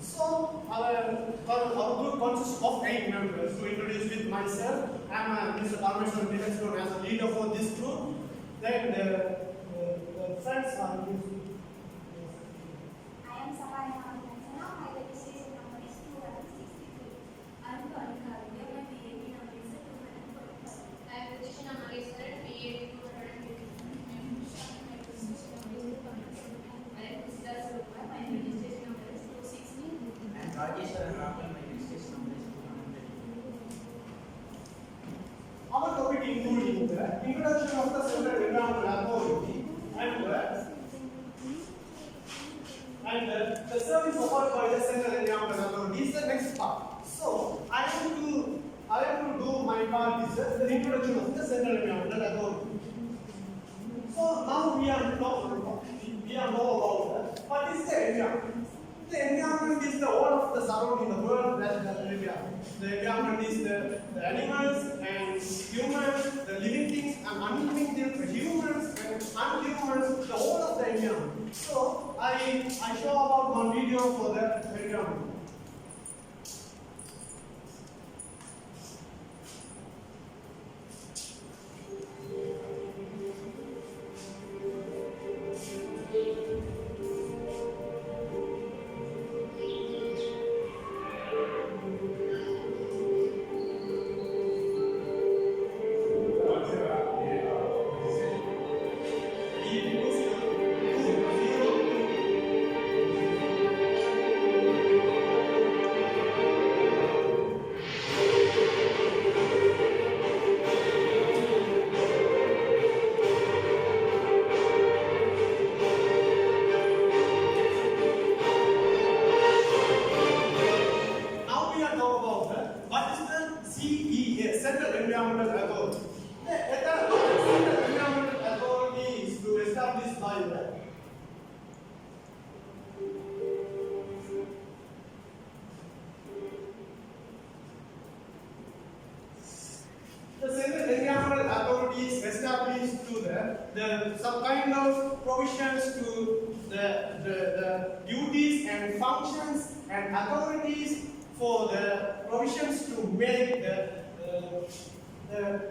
So our group consists of 8 members. To introduce with myself, I am Mr. Parmesan Dinesh, known as a leader for this group. Then the friends are. I am Savanya Mahansana. My registration number is 263. I am Monica. My PAP number is 245. I am Vidishana Mageswaran. PAP 250. My registration number is 200. I am Krishna Surma. My registration number is 260. And Rajeswaran Rahul, my registration number is 200. Our topic including the introduction of the central environmental authority and the service offered by the central environmental authority is the next part. So I am to do my part is the introduction of the central environmental authority. So now we are know about what is the environment. The environment is the all of the surrounding the world that the environment. The environment is the animals and humans, the living things and unliving things, the humans and unhumans, the whole of the environment. So I show about one video for the environment. Central Environmental Authority. The Central Environmental Authority is to establish by the Central Environmental Authority is established to the some kind of provisions to the duties and functions and authorities for the provisions to make the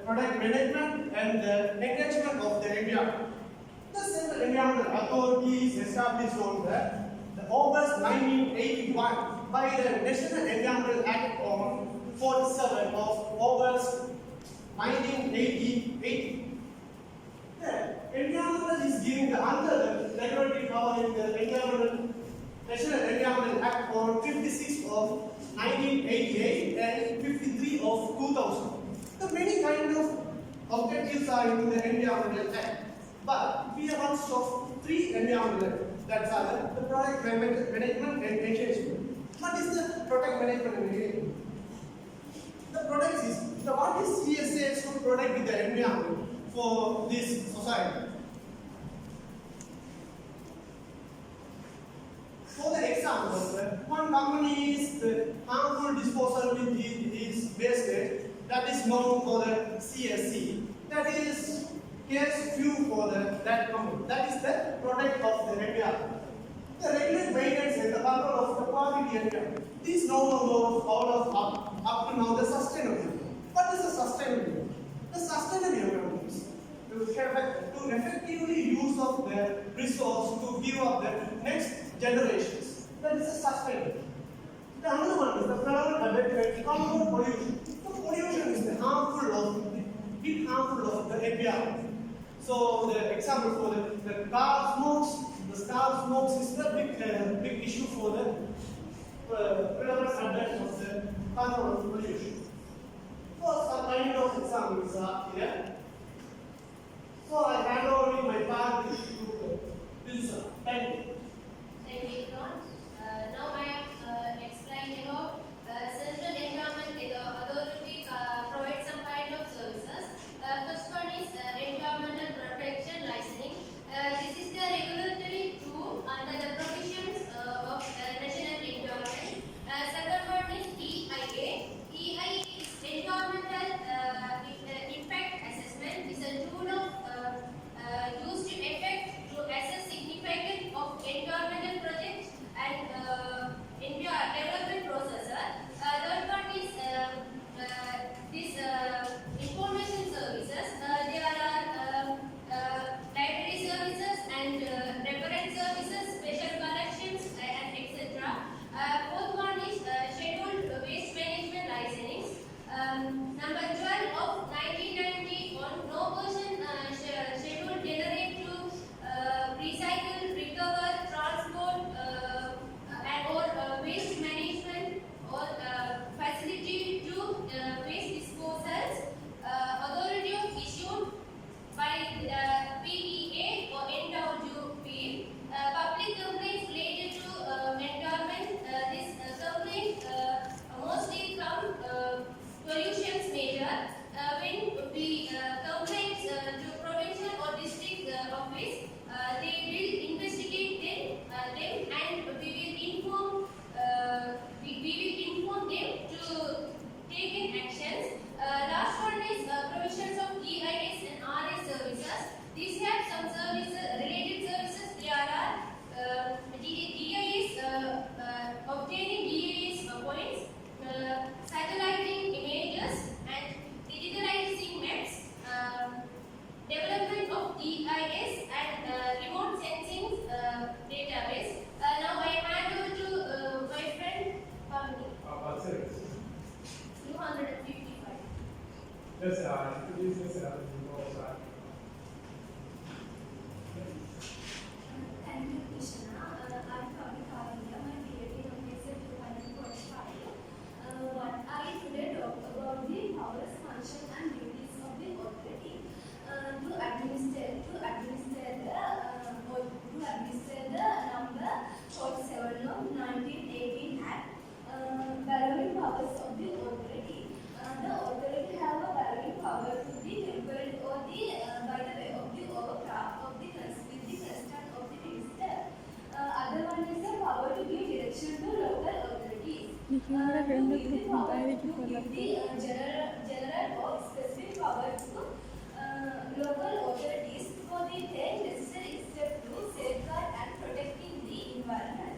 product management and the engagement of the environment. The Central Environmental Authority is established on the August 1981 by the National Environmental Act on 47 of August 1988. The environmental is given under the regulatory power in the National Environmental Act on 56 of 1988 and 53 of 2000. The many kind of objectives are in the Environmental Act, but we have also 3 environmental that are the product management and engagement. What is the product management and engagement? The product is what is CSA to protect the environment for this society. For the example, one company is the harmful disposal with its wastage that is known for the CSC. That is case few for that company. That is the product of the environment. The regular maintenance and the control of the quality environment. These normal laws all of up to now the sustainability. What is the sustainability? The sustainability is to effectively use of the resource to give up the next generations. That is the sustainability. The other one is the control pollution. The pollution is the harmful of the environment. So the example for the car smokes. The car smokes is the big issue for the prevalence of the control of pollution. So some kind of examples are here. So I hand over my part to Lisa. Thank you. Thank you, Ron. Now I am explaining about Central Environment Authority provides some kind of services. First one is environmental protection licensing. This is the regulatory tool under the provisions of national environment. Second one is EIA. EIA is environmental impact assessment. Is a tool of used to assess significance of Just introduce yourself and you also have. Thank you, Krishna. I'm from Kavya. My PhD number is 245. What I today talk about the powers, function, and duties of the authority to administer the number 47 of 1918 Act. Varying powers of the authority. The authority have a varying power to be tempered or the by the way of the overcraft of the with the consent of the minister. Other one is the power to give direction to local authorities. To give the power to give the general or specific power to local authorities for the take necessary steps to safeguard and protecting the environment.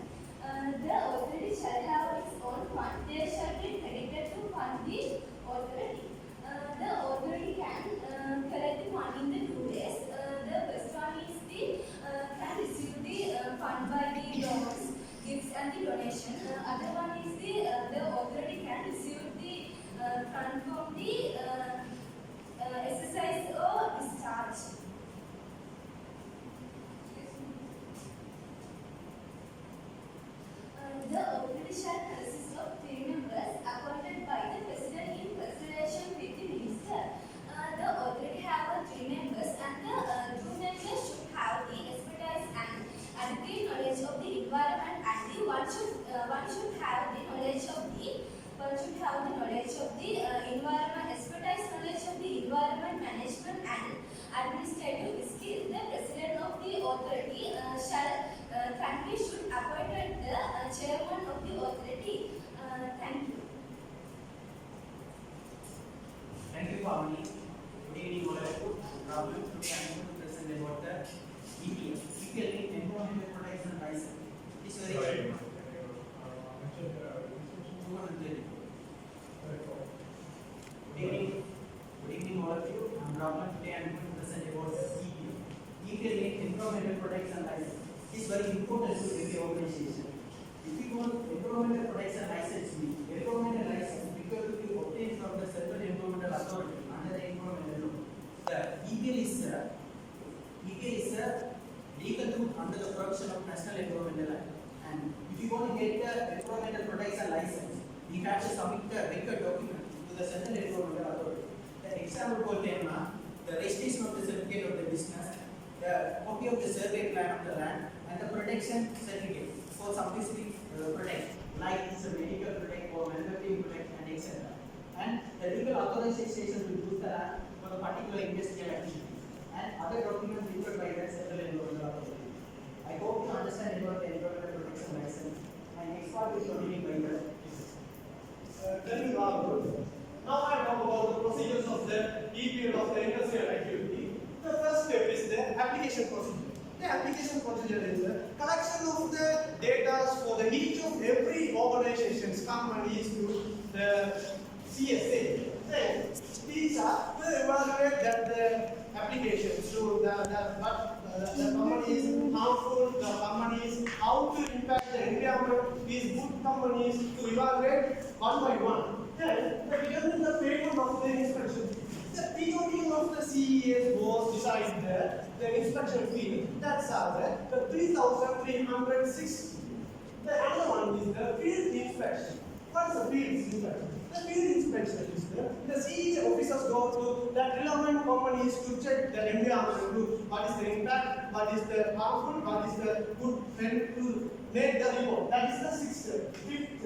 The authority shall have its own fund. They shall be credited to fund the authority. The authority can collect the money in the 2 ways. The first one is the can receive the fund by the loans, gifts, and the donation. Other one is the authority can receive the fund from the exercise or discharge. The authority shall consist of 3 members appointed by the president in consultation with the minister. The authority have 3 members, and the 2 members should have the expertise and adequate knowledge of the environment, and the one should have the knowledge of the environment, expertise knowledge of the environment management and administrative skill. The president of the authority should appoint the chairman of the authority. Thank you. Thank you, Pavani. Good evening, all of you. Today I am going to present about the EPL. EPL means Environmental Protection License. It is very short. 230. Good evening, all of you. I am Rahman. Today I am going to present about the EPL. EPL means Environmental Protection License. It is very important to every organization. If you want environmental protection license, environmental license because to be obtained from the Central Environmental Authority under the environmental law. The EPL is a legal tool under the provision of National Environmental Act. And if you want to get the environmental protection license, you have to submit the record document to the Central Environmental Authority. The example for them, the registration of the certificate of the business, the copy of the survey plan of the land, and the protection certificate for some specific product, like it's a medical product or manufacturing product, and etc. And the legal authorization to use the land for the particular industrial activity, and other documents issued by the Central Environmental Authority. I hope you understand about the environmental protection license. My next part is continuing by the Thank you, Rahul. Now I talk about the procedures of the EPL of the industrial activity. The first step is the application procedure. The application procedure is the collection of the data for the each of every organization's companies to the CSA. Then these are to evaluate that the applications to the companies harmful, the companies how to impact the environment, these good companies to evaluate one by one. Then regarding the payment of the inspection. The POD of the CES was decided the inspection fee. That's the 3,360. The other one is the field inspection. What is the field inspection? The field inspection is the CES officers go to the relevant companies to check the environment, what is the impact, what is the harmful, what is the good, and to make the report. That is the fifth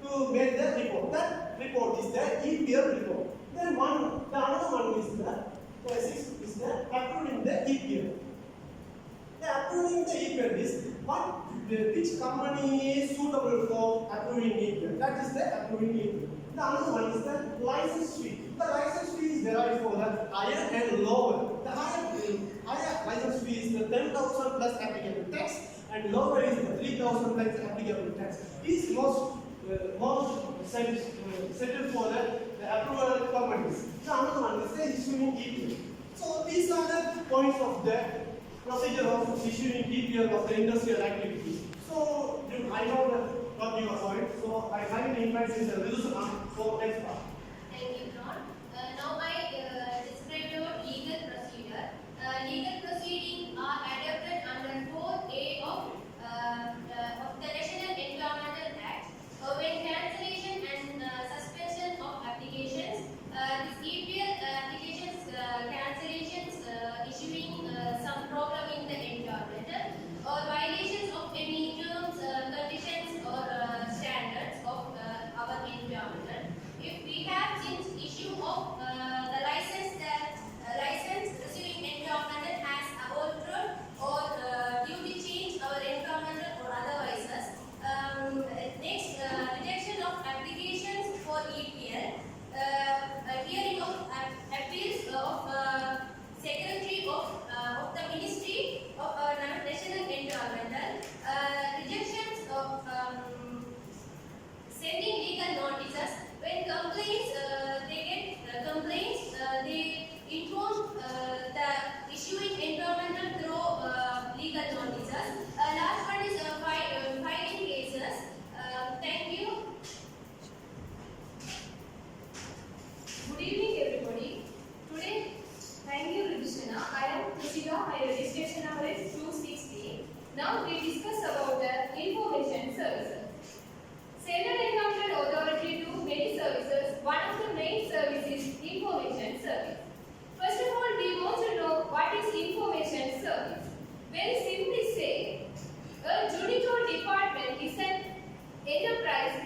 to make the report. That report is the EPL report. Then the another one is the sixth is the approving the EPL. The approving the EPL is which company is suitable for approving EPL. That is the approving EPL. The another one is the license fee. The license fee is derived for the higher and lower. The higher license fee is the 10,000 plus applicable tax, and lower is the 3,000 plus applicable tax. These most settled for the approval companies. The another one is the issuing EPL. So these are the points of the procedure of issuing EPL of the industrial activity. So I know what you are point. So I highly invite Mr. Rizwan for next part. Thank you, Ron. Now I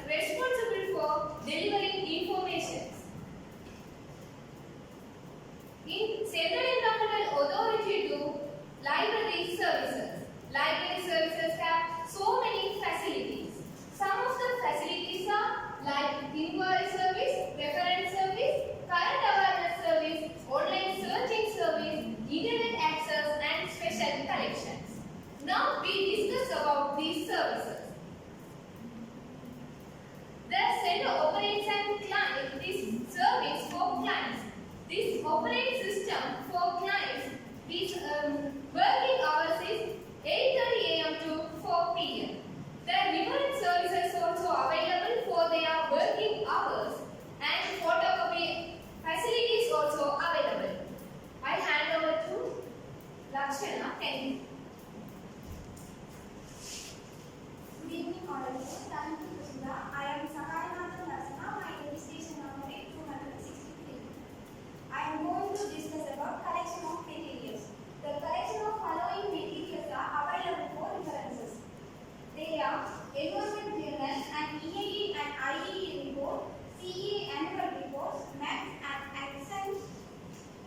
responsible for delivering information. In Central Environmental Authority do library services. Library services have so many facilities. Some of the facilities are like inquiry service, reference service, current awareness service, online searching service, internet access and special collections. Now we discuss about these services. The center operates and client this service for clients. This operating system for clients is working hours is 8:30 a.m. to 4 p.m. The remote services also available for their working hours and photocopy facilities also available. I hand over to Lakshana. Thank you. Good evening, all of you. Thank you, Krishna. I am Sakaranathan Laksana. My registration number is 263. I am going to discuss about collection of materials. The collection of following materials are available for references. They are Environment Journal and EAE and IEE report, CA annual reports, maps and accent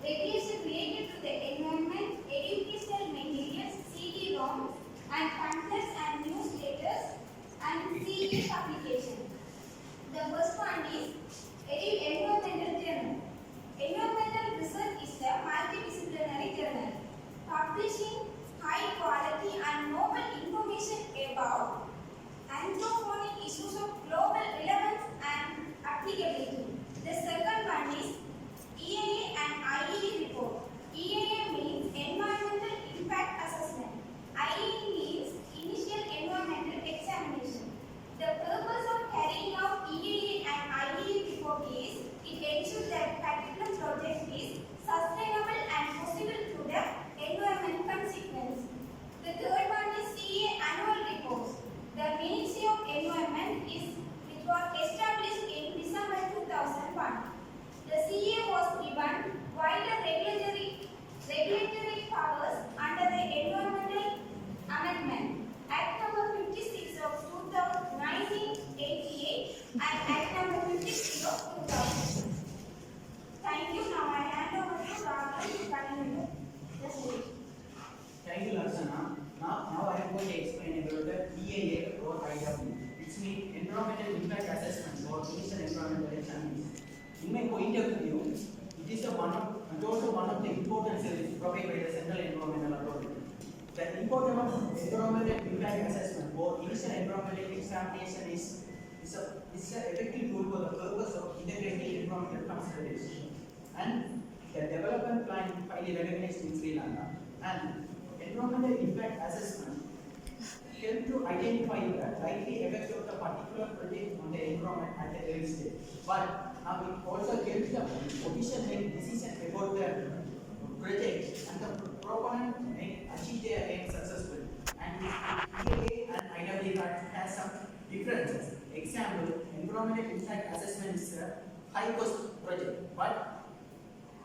regulation related to the environment, educational materials, CD-ROMs and pamphlets and newsletters and CE publication. The first one is Environmental Journal. Environmental research is a multidisciplinary journal publishing high quality and novel information about anthroponic issues of global relevance and applicability. The second one is EAA and IEE report. EAA means Environmental Impact Assessment. IEE means Initial Environmental Examination. The purpose of carrying out EAA and IEE report is it ensures that particular project is sustainable and possible through the environment consequence. The third one is CA annual reports. The Ministry of Environment which was established in December 2001. The CA was given wider regulatory powers under the Environmental Amendment Act number 56 of 1988 and Act number 53 of 2000. Thank you. Now I hand over to Rahul to continue the stage. Thank you, Laksana. Now I am going to explain about the EAA or IW. It's mean Environmental Impact Assessment or Initial Environmental Examination. In my point of view, it is also one of the important services provided by the Central Environmental Authority. The importance of Environmental Impact Assessment or Initial Environmental Examination is an effective tool for the purpose of integrating environmental consideration and the development plan highly recognized in Sri Lanka. And environmental impact assessment help to identify the likely effects of the particular project on the environment at the early stage. But now it also helps the official make decisions about the project and the proponent may achieve their aim successfully. And EA and IW has some differences. Example, environmental impact assessment is a high cost project, but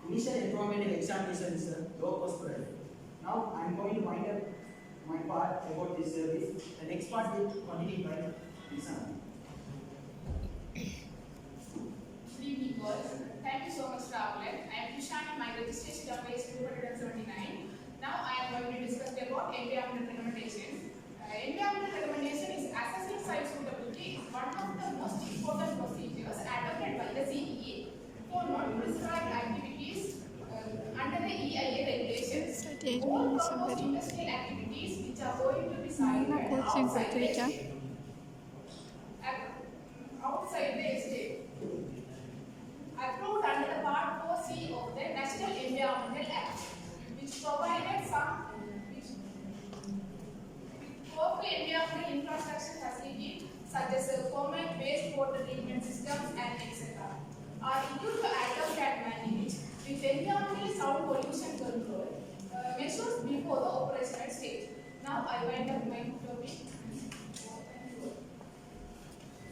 initial environmental examination is a low cost project. Now I am going to wind up my part about this service. The next part will continue by Lisa. Good evening, girls. Thank you so much, Rahul. I am Krishna. My registration number is 279. Now I am going to discuss about environmental recommendation. Environmental recommendation is assessing site suitability is one of the most important procedures adopted by the CEA for non-prescribed activities under the EIA regulations. All proposed industrial activities which are going to be sited outside the estate. Approved under the Part 4C of the National Environmental Act, which provided some environmental infrastructure facilities such as common wastewater treatment systems and etc. are included to adopt and manage with environmental sound pollution control measures before the operational stage. Now I wind up my topic.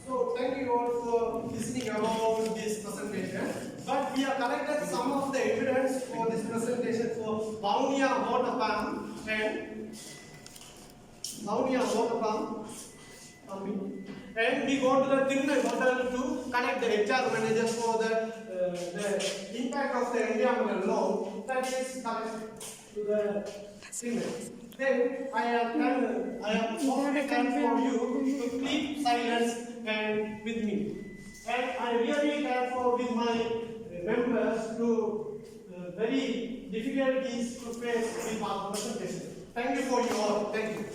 So thank you all for listening about this presentation. But we have collected some of the evidence for this presentation for Vaunia water pump and Vaunia water pump. and we go to the Tinmay hotel to connect the HR managers for the impact of the environmental law that is connected to the Tinmay. Then I am softly thank for you to keep silence and with me. And I really care for with my members to very difficulties to face with our presentation. Thank you for your all. Thank you.